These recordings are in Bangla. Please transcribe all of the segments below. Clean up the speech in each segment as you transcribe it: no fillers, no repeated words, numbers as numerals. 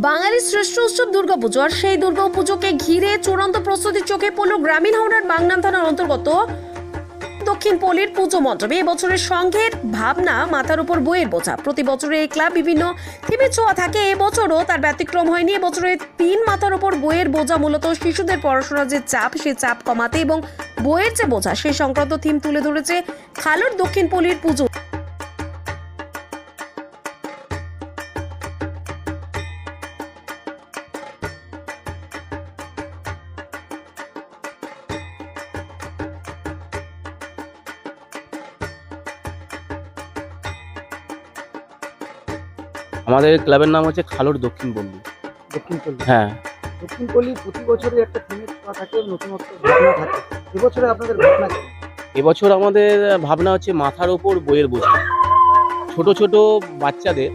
বাঙালির শ্রেষ্ঠ উৎসব দুর্গাপুজো, আর সেই দুর্গাপুজোকে ঘিরে চূড়ান্ত প্রস্তুতির চোখে পড়ল গ্রামীণ হাওড়ার বাগনান থানার অন্তর্গত দক্ষিণ পল্লীর পুজো মণ্ডপে। এবছরের সংঘের ভাবনা মাথার উপর বইয়ের বোঝা। প্রতি বছরে এই ক্লাব বিভিন্ন থিমের ছোঁয়া থাকে, এবছরও তার ব্যতিক্রম হয়নি। এবছরে 3 মাথার উপর বইয়ের বোঝা মূলত শিশুদের পড়াশোনার যে চাপ, সে চাপ কমাতে এবং বইয়ের যে বোঝা সেই সংক্রান্ত থিম তুলে ধরেছে খালুর দক্ষিণ পল্লীর পুজো। আমাদের ক্লাবের নাম হচ্ছে খালুর দক্ষিণ পল্লী। দক্ষিণপল্লী হ্যাঁ, দক্ষিণপল্লী প্রতি বছরই একটা থিমের ছোঁয়া থাকে, নতুনত্ব ভাবনা থাকে। এবছরে আপনাদের ভাবনা কি? এবছর আমাদের ভাবনা হচ্ছে মাথার ওপর বইয়ের বোঝা। ছোট ছোট বাচ্চাদের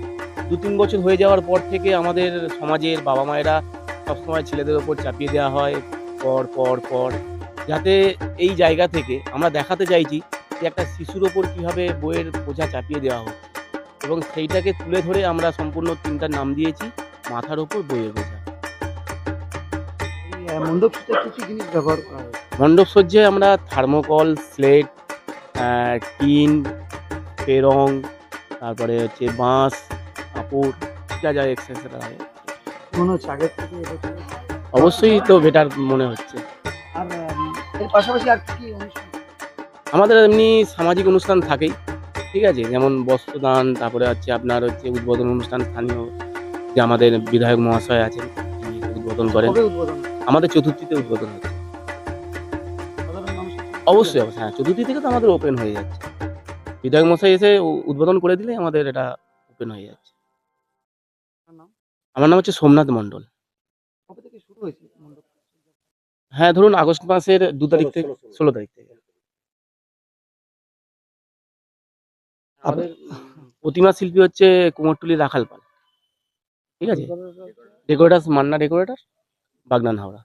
2-3 বছর হয়ে যাওয়ার পর থেকে আমাদের সমাজের বাবা মায়েরা সবসময় ছেলেদের ওপর চাপিয়ে দেওয়া হয় পর পর পর, যাতে এই জায়গা থেকে আমরা দেখাতে চাইছি যে একটা শিশুর ওপর কীভাবে বইয়ের বোঝা চাপিয়ে দেওয়া হচ্ছে, এবং সেইটাকে তুলে ধরে আমরা সম্পূর্ণ তিনটার নাম দিয়েছি মাথার ওপর বইয়ের বোঝা। এই মণ্ডপ সজ্জায় কি কি জিনিস ব্যবহার করা হয়? মণ্ডপ সজ্জায় আমরা থার্মোকল, স্লেট, টিন, পেরং, তারপরে হচ্ছে বাঁশ, কাপড়, যা যা এক্সেসরিজ আছে। মনে হচ্ছে আগের থেকে এবছর। অবশ্যই তো বেটার মনে হচ্ছে। আর এর পাশাপাশি আর কি কি অনুষ্ঠান? আমাদের এমনি সামাজিক অনুষ্ঠান থাকেই, ঠিক আছে, যেমন বস্ত্রদান, তারপরে হচ্ছে আপনার হচ্ছে উদ্বোধন অনুষ্ঠান। স্থানীয় যে আমাদের বিধায়ক মহাশয় আছেন, তিনি উদ্বোধন করেন। কবে উদ্বোধন? আমাদের চতুর্থীতে উদ্বোধন হচ্ছে। সাধারণ মানুষের অবশ্যই অবশ্যই, হ্যাঁ, চতুর্থী থেকে তো আমাদের ওপেন হয়ে যাচ্ছে। বিধায়ক মশাই এসে উদ্বোধন করে দিলে আমাদের এটা ওপেন হয়ে যাচ্ছে। নাম? আমার নাম হচ্ছে সোমনাথ মণ্ডল। কবে থেকে শুরু হয়েছে মণ্ডপ? হ্যাঁ, ধরুন আগস্ট মাসের 2 তারিখ থেকে, 16 তারিখ থেকে। আমাদের প্রতিমা শিল্পী হচ্ছে কুমোরটুলি রাখাল পাল, ঠিক আছে। Decorators Manna decorator, Bagnan Howrah.